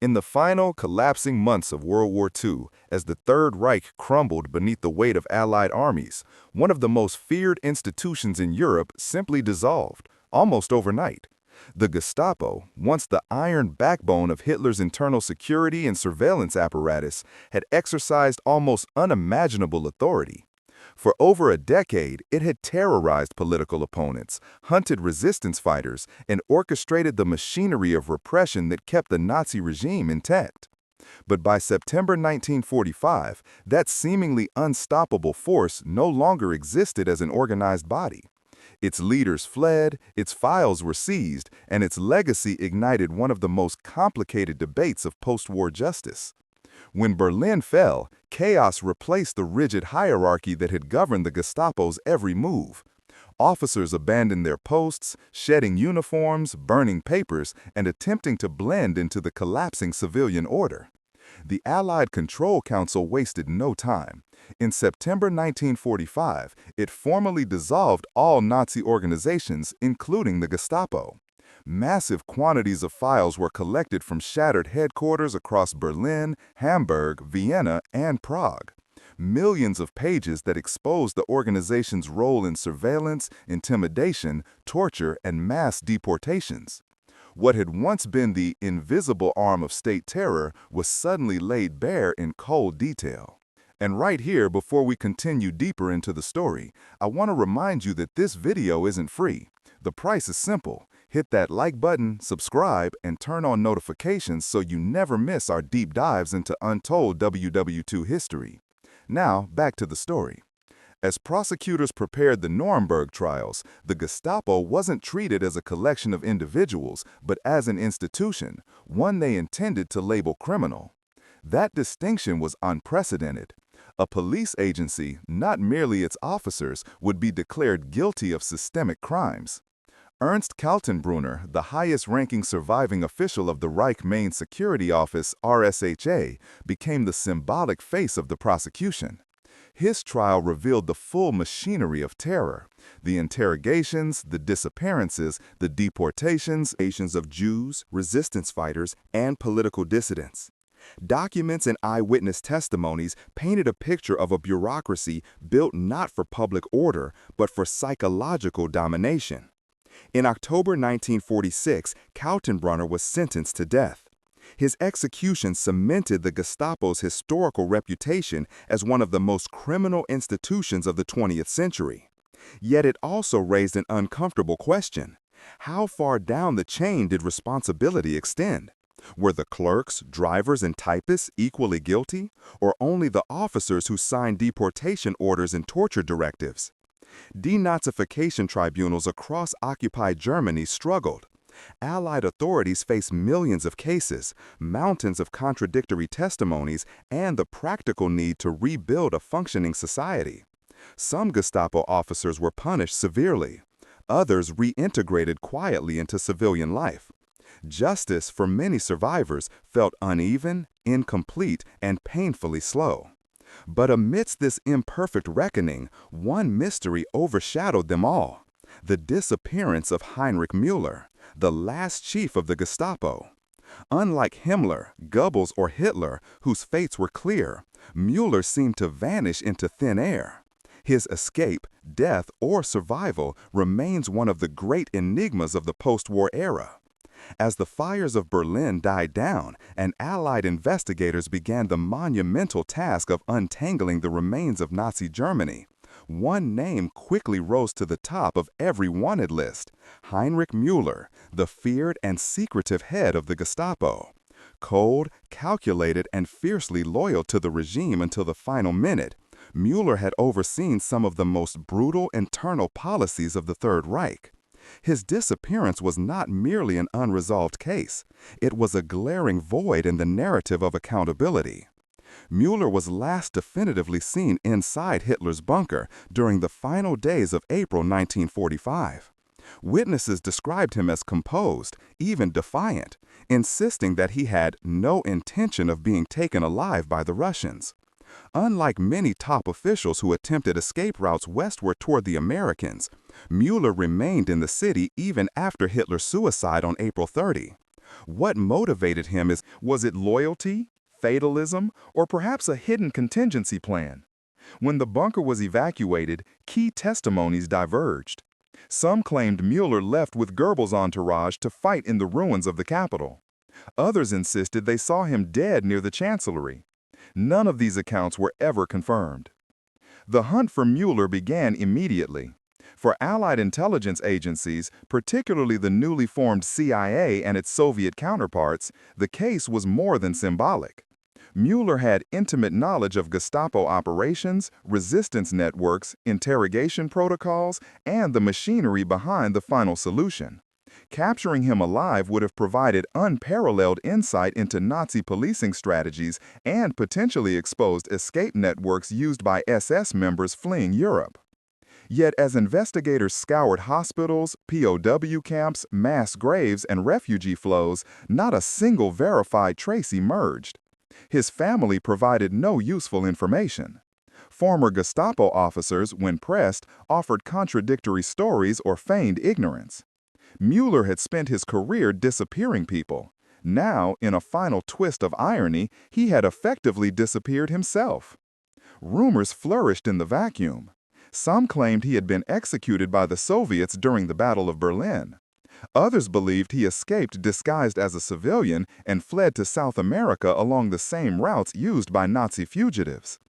In the final, collapsing months of World War II, as the Third Reich crumbled beneath the weight of Allied armies, one of the most feared institutions in Europe simply dissolved, almost overnight. The Gestapo, once the iron backbone of Hitler's internal security and surveillance apparatus, had exercised almost unimaginable authority. For over a decade, it had terrorized political opponents, hunted resistance fighters, and orchestrated the machinery of repression that kept the Nazi regime intact. But by September 1945, that seemingly unstoppable force no longer existed as an organized body. Its leaders fled, its files were seized, and its legacy ignited one of the most complicated debates of post-war justice. When Berlin fell, chaos replaced the rigid hierarchy that had governed the Gestapo's every move. Officers abandoned their posts, shedding uniforms, burning papers, and attempting to blend into the collapsing civilian order. The Allied Control Council wasted no time. In September 1945, it formally dissolved all Nazi organizations, including the Gestapo. Massive quantities of files were collected from shattered headquarters across Berlin, Hamburg, Vienna, and Prague. Millions of pages that exposed the organization's role in surveillance, intimidation, torture, and mass deportations. What had once been the invisible arm of state terror was suddenly laid bare in cold detail. And right here, before we continue deeper into the story, I want to remind you that this video isn't free. The price is simple. Hit that like button, subscribe, and turn on notifications so you never miss our deep dives into untold WW2 history. Now, back to the story. As prosecutors prepared the Nuremberg trials, the Gestapo wasn't treated as a collection of individuals, but as an institution, one they intended to label criminal. That distinction was unprecedented. A police agency, not merely its officers, would be declared guilty of systemic crimes. Ernst Kaltenbrunner, the highest-ranking surviving official of the Reich Main Security Office, RSHA, became the symbolic face of the prosecution. His trial revealed the full machinery of terror: the interrogations, the disappearances, the deportations of Jews, resistance fighters, and political dissidents. Documents and eyewitness testimonies painted a picture of a bureaucracy built not for public order, but for psychological domination. In October 1946, Kaltenbrunner was sentenced to death. His execution cemented the Gestapo's historical reputation as one of the most criminal institutions of the 20th century. Yet it also raised an uncomfortable question. How far down the chain did responsibility extend? Were the clerks, drivers, and typists equally guilty, or only the officers who signed deportation orders and torture directives? Denazification tribunals across occupied Germany struggled. Allied authorities faced millions of cases, mountains of contradictory testimonies, and the practical need to rebuild a functioning society. Some Gestapo officers were punished severely. Others reintegrated quietly into civilian life. Justice for many survivors felt uneven, incomplete, and painfully slow. But amidst this imperfect reckoning, one mystery overshadowed them all: the disappearance of Heinrich Müller, the last chief of the Gestapo. Unlike Himmler, Goebbels, or Hitler, whose fates were clear, Müller seemed to vanish into thin air. His escape, death, or survival remains one of the great enigmas of the post-war era. As the fires of Berlin died down and Allied investigators began the monumental task of untangling the remains of Nazi Germany, one name quickly rose to the top of every wanted list: Heinrich Müller, the feared and secretive head of the Gestapo. Cold, calculated, and fiercely loyal to the regime until the final minute, Müller had overseen some of the most brutal internal policies of the Third Reich. His disappearance was not merely an unresolved case. It was a glaring void in the narrative of accountability. Müller was last definitively seen inside Hitler's bunker during the final days of April 1945. Witnesses described him as composed, even defiant, insisting that he had no intention of being taken alive by the Russians. Unlike many top officials who attempted escape routes westward toward the Americans, Müller remained in the city even after Hitler's suicide on April 30. What motivated him was it loyalty, fatalism, or perhaps a hidden contingency plan? When the bunker was evacuated, key testimonies diverged. Some claimed Mueller left with Goebbels' entourage to fight in the ruins of the Capitol. Others insisted they saw him dead near the Chancellery. None of these accounts were ever confirmed. The hunt for Mueller began immediately. For Allied intelligence agencies, particularly the newly formed CIA and its Soviet counterparts, the case was more than symbolic. Mueller had intimate knowledge of Gestapo operations, resistance networks, interrogation protocols, and the machinery behind the final solution. Capturing him alive would have provided unparalleled insight into Nazi policing strategies and potentially exposed escape networks used by SS members fleeing Europe. Yet as investigators scoured hospitals, POW camps, mass graves, and refugee flows, not a single verified trace emerged. His family provided no useful information. Former Gestapo officers, when pressed, offered contradictory stories or feigned ignorance. Mueller had spent his career disappearing people. Now, in a final twist of irony, he had effectively disappeared himself. Rumors flourished in the vacuum. Some claimed he had been executed by the Soviets during the Battle of Berlin. Others believed he escaped disguised as a civilian and fled to South America along the same routes used by Nazi fugitives.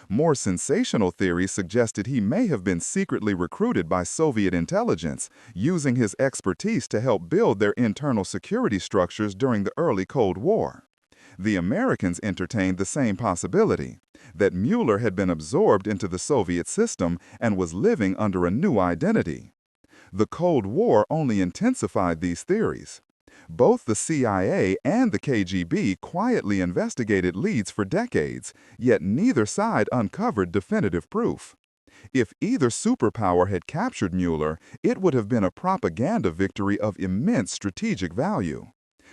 More sensational theories suggested he may have been secretly recruited by Soviet intelligence, using his expertise to help build their internal security structures during the early Cold War. The Americans entertained the same possibility, that Mueller had been absorbed into the Soviet system and was living under a new identity. The Cold War only intensified these theories. Both the CIA and the KGB quietly investigated leads for decades, yet neither side uncovered definitive proof. If either superpower had captured Mueller, it would have been a propaganda victory of immense strategic value.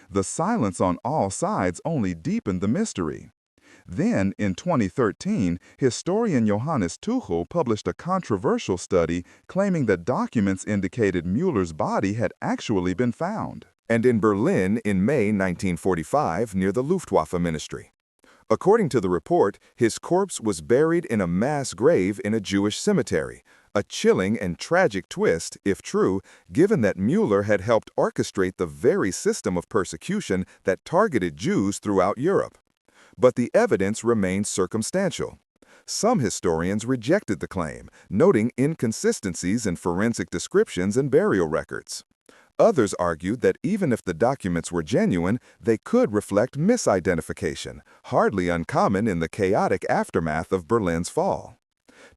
The silence on all sides only deepened the mystery. Then, in 2013, historian Johannes Tuchel published a controversial study claiming that documents indicated Mueller's body had actually been found. And in Berlin in May 1945 near the Luftwaffe Ministry. According to the report, his corpse was buried in a mass grave in a Jewish cemetery, a chilling and tragic twist, if true, given that Mueller had helped orchestrate the very system of persecution that targeted Jews throughout Europe. But the evidence remained circumstantial. Some historians rejected the claim, noting inconsistencies in forensic descriptions and burial records. Others argued that even if the documents were genuine, they could reflect misidentification, hardly uncommon in the chaotic aftermath of Berlin's fall.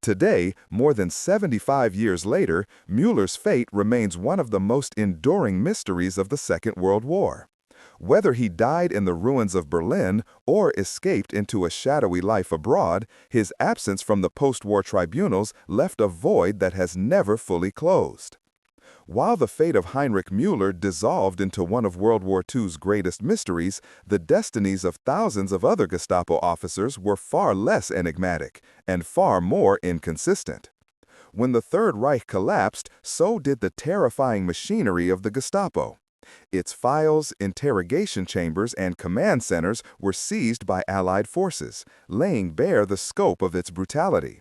Today, more than 75 years later, Mueller's fate remains one of the most enduring mysteries of the Second World War. Whether he died in the ruins of Berlin or escaped into a shadowy life abroad, his absence from the post-war tribunals left a void that has never fully closed. While the fate of Heinrich Mueller dissolved into one of World War II's greatest mysteries, the destinies of thousands of other Gestapo officers were far less enigmatic and far more inconsistent. When the Third Reich collapsed, so did the terrifying machinery of the Gestapo. Its files, interrogation chambers, and command centers were seized by Allied forces, laying bare the scope of its brutality.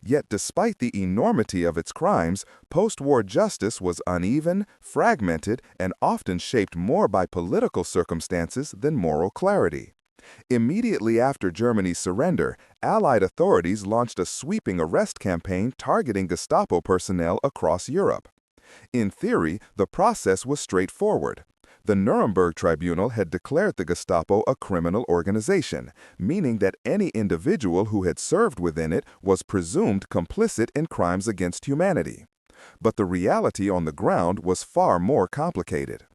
Yet despite the enormity of its crimes, post-war justice was uneven, fragmented, and often shaped more by political circumstances than moral clarity. Immediately after Germany's surrender, Allied authorities launched a sweeping arrest campaign targeting Gestapo personnel across Europe. In theory, the process was straightforward. The Nuremberg tribunal had declared the Gestapo a criminal organization, meaning that any individual who had served within it was presumed complicit in crimes against humanity. But the reality on the ground was far more complicated.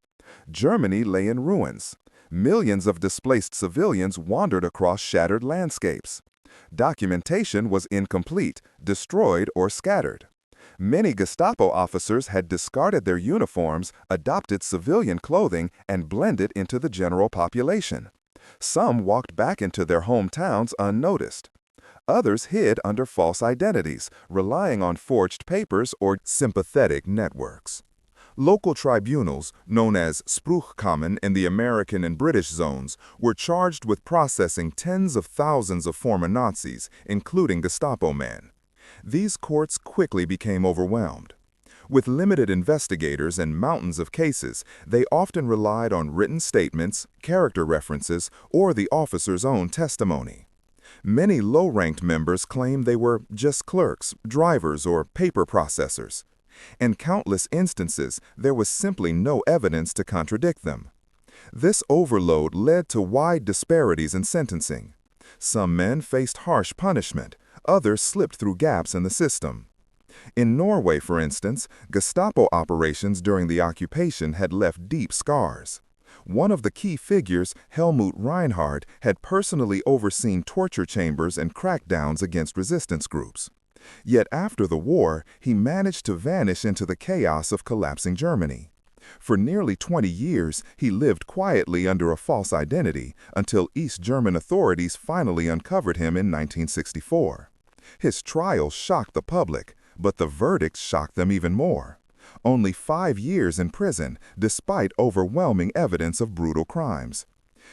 Germany lay in ruins. Millions of displaced civilians wandered across shattered landscapes. Documentation was incomplete, destroyed, or scattered. Many Gestapo officers had discarded their uniforms, adopted civilian clothing, and blended into the general population. Some walked back into their hometowns unnoticed. Others hid under false identities, relying on forged papers or sympathetic networks. Local tribunals, known as Spruchkammern in the American and British zones, were charged with processing tens of thousands of former Nazis, including Gestapo men. These courts quickly became overwhelmed. With limited investigators and mountains of cases, they often relied on written statements, character references, or the officer's own testimony. Many low-ranked members claimed they were just clerks, drivers, or paper processors. In countless instances, there was simply no evidence to contradict them. This overload led to wide disparities in sentencing. Some men faced harsh punishment, others slipped through gaps in the system. In Norway, for instance, Gestapo operations during the occupation had left deep scars. One of the key figures, Helmut Reinhardt, had personally overseen torture chambers and crackdowns against resistance groups. Yet after the war, he managed to vanish into the chaos of collapsing Germany. For nearly 20 years, he lived quietly under a false identity until East German authorities finally uncovered him in 1964. His trial shocked the public, but the verdict shocked them even more. Only 5 years in prison, despite overwhelming evidence of brutal crimes.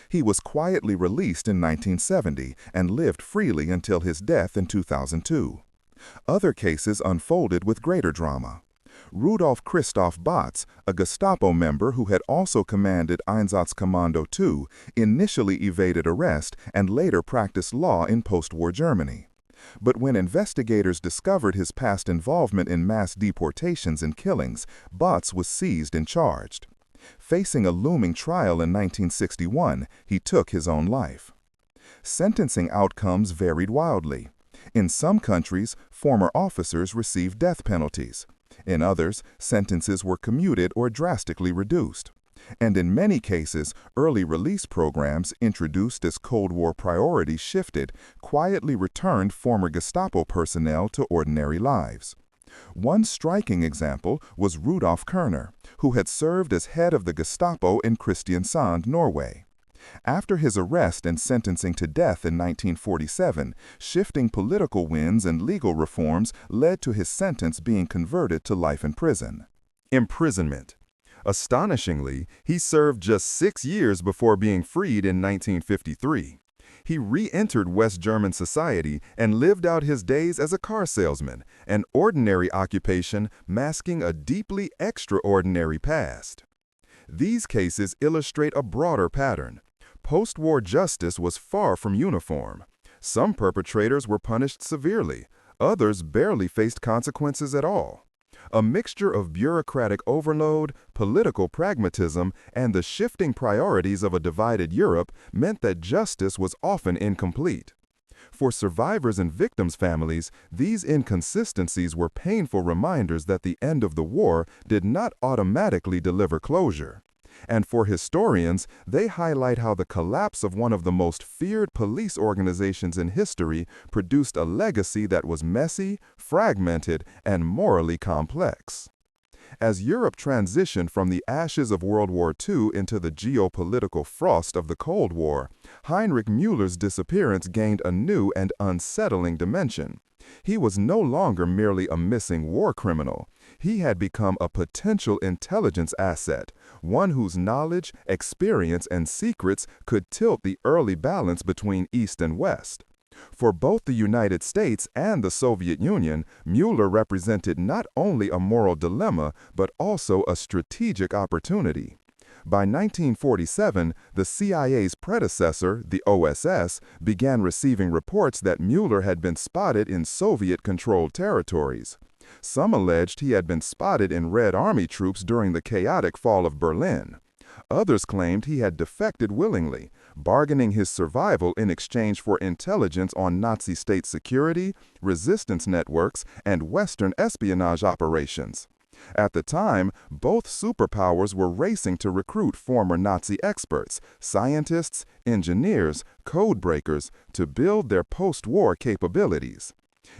He was quietly released in 1970 and lived freely until his death in 2002. Other cases unfolded with greater drama. Rudolf Christoph Batz, a Gestapo member who had also commanded Einsatzkommando II, initially evaded arrest and later practiced law in post-war Germany. But when investigators discovered his past involvement in mass deportations and killings, Batz was seized and charged. Facing a looming trial in 1961, he took his own life. Sentencing outcomes varied wildly. In some countries, former officers received death penalties. In others, sentences were commuted or drastically reduced. And in many cases, early release programs introduced as Cold War priorities shifted, quietly returned former Gestapo personnel to ordinary lives. One striking example was Rudolf Kerner, who had served as head of the Gestapo in Kristiansand, Norway. After his arrest and sentencing to death in 1947, shifting political winds and legal reforms led to his sentence being converted to life in prison. Imprisonment. Astonishingly, he served just 6 years before being freed in 1953. He re-entered West German society and lived out his days as a car salesman, an ordinary occupation masking a deeply extraordinary past. These cases illustrate a broader pattern. Post-war justice was far from uniform. Some perpetrators were punished severely, others barely faced consequences at all. A mixture of bureaucratic overload, political pragmatism, and the shifting priorities of a divided Europe meant that justice was often incomplete. For survivors and victims' families, these inconsistencies were painful reminders that the end of the war did not automatically deliver closure. And for historians, they highlight how the collapse of one of the most feared police organizations in history produced a legacy that was messy, fragmented, and morally complex. As Europe transitioned from the ashes of World War II into the geopolitical frost of the Cold War, Heinrich Müller's disappearance gained a new and unsettling dimension. He was no longer merely a missing war criminal. He had become a potential intelligence asset, one whose knowledge, experience, and secrets could tilt the early balance between East and West. For both the United States and the Soviet Union, Müller represented not only a moral dilemma, but also a strategic opportunity. By 1947, the CIA's predecessor, the OSS, began receiving reports that Müller had been spotted in Soviet-controlled territories. Some alleged he had been spotted in Red Army troops during the chaotic fall of Berlin. Others claimed he had defected willingly, bargaining his survival in exchange for intelligence on Nazi state security, resistance networks, and Western espionage operations. At the time, both superpowers were racing to recruit former Nazi experts, scientists, engineers, code breakers, to build their post-war capabilities.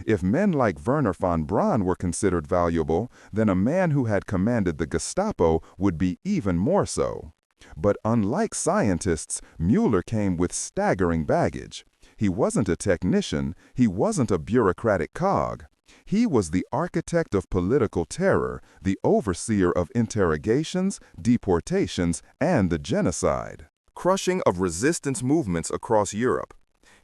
If men like Werner von Braun were considered valuable, then a man who had commanded the Gestapo would be even more so. But unlike scientists, Müller came with staggering baggage. He wasn't a technician, he wasn't a bureaucratic cog. He was the architect of political terror, the overseer of interrogations, deportations, and the genocide. Crushing of resistance movements across Europe.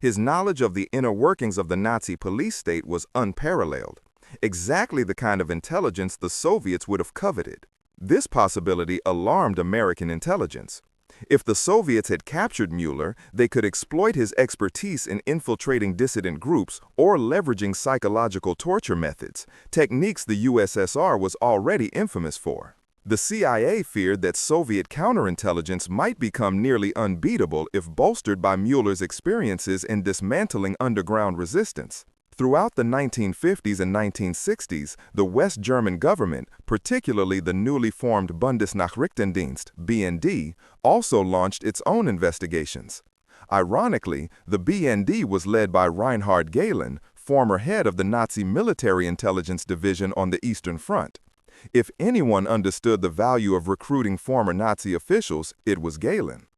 His knowledge of the inner workings of the Nazi police state was unparalleled, exactly the kind of intelligence the Soviets would have coveted. This possibility alarmed American intelligence. If the Soviets had captured Mueller, they could exploit his expertise in infiltrating dissident groups or leveraging psychological torture methods, techniques the USSR was already infamous for. The CIA feared that Soviet counterintelligence might become nearly unbeatable if bolstered by Mueller's experiences in dismantling underground resistance. Throughout the 1950s and 1960s, the West German government, particularly the newly formed Bundesnachrichtendienst (BND), also launched its own investigations. Ironically, the BND was led by Reinhard Gehlen, former head of the Nazi Military Intelligence Division on the Eastern Front. If anyone understood the value of recruiting former Nazi officials, it was Gehlen.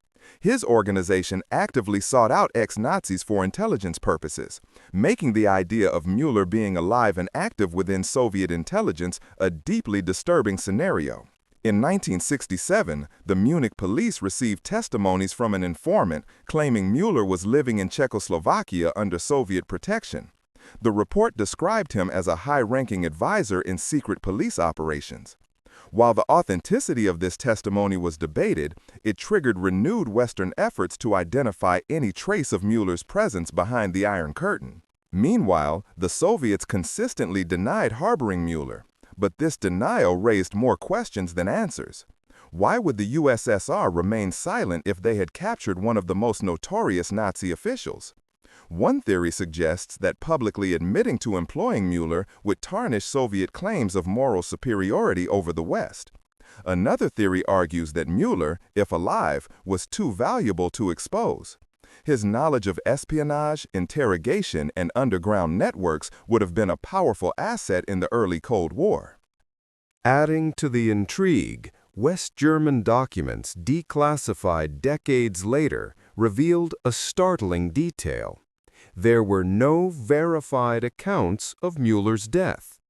His organization actively sought out ex-Nazis for intelligence purposes, making the idea of Mueller being alive and active within Soviet intelligence a deeply disturbing scenario. In 1967, the Munich police received testimonies from an informant claiming Mueller was living in Czechoslovakia under Soviet protection. The report described him as a high-ranking advisor in secret police operations. While the authenticity of this testimony was debated, it triggered renewed Western efforts to identify any trace of Mueller's presence behind the Iron Curtain. Meanwhile, the Soviets consistently denied harboring Mueller, but this denial raised more questions than answers. Why would the USSR remain silent if they had captured one of the most notorious Nazi officials? One theory suggests that publicly admitting to employing Mueller would tarnish Soviet claims of moral superiority over the West. Another theory argues that Mueller, if alive, was too valuable to expose. His knowledge of espionage, interrogation, and underground networks would have been a powerful asset in the early Cold War. Adding to the intrigue, West German documents declassified decades later revealed a startling detail. There were no verified accounts of Mueller's death.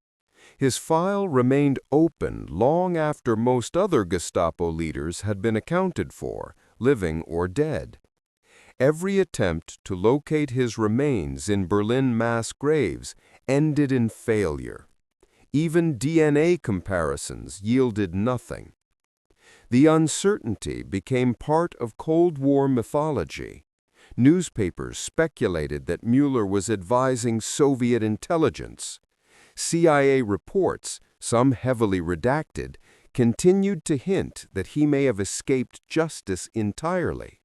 His file remained open long after most other Gestapo leaders had been accounted for, living or dead. Every attempt to locate his remains in Berlin mass graves ended in failure. Even DNA comparisons yielded nothing. The uncertainty became part of Cold War mythology. Newspapers speculated that Mueller was advising Soviet intelligence. CIA reports, some heavily redacted, continued to hint that he may have escaped justice entirely.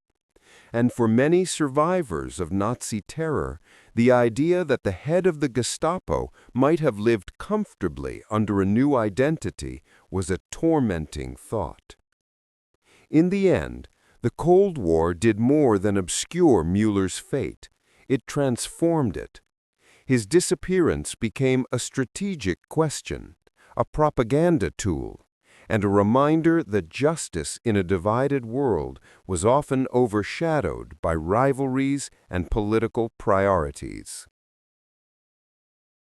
And for many survivors of Nazi terror, the idea that the head of the Gestapo might have lived comfortably under a new identity was a tormenting thought. In the end, the Cold War did more than obscure Mueller's fate. It transformed it. His disappearance became a strategic question, a propaganda tool, and a reminder that justice in a divided world was often overshadowed by rivalries and political priorities.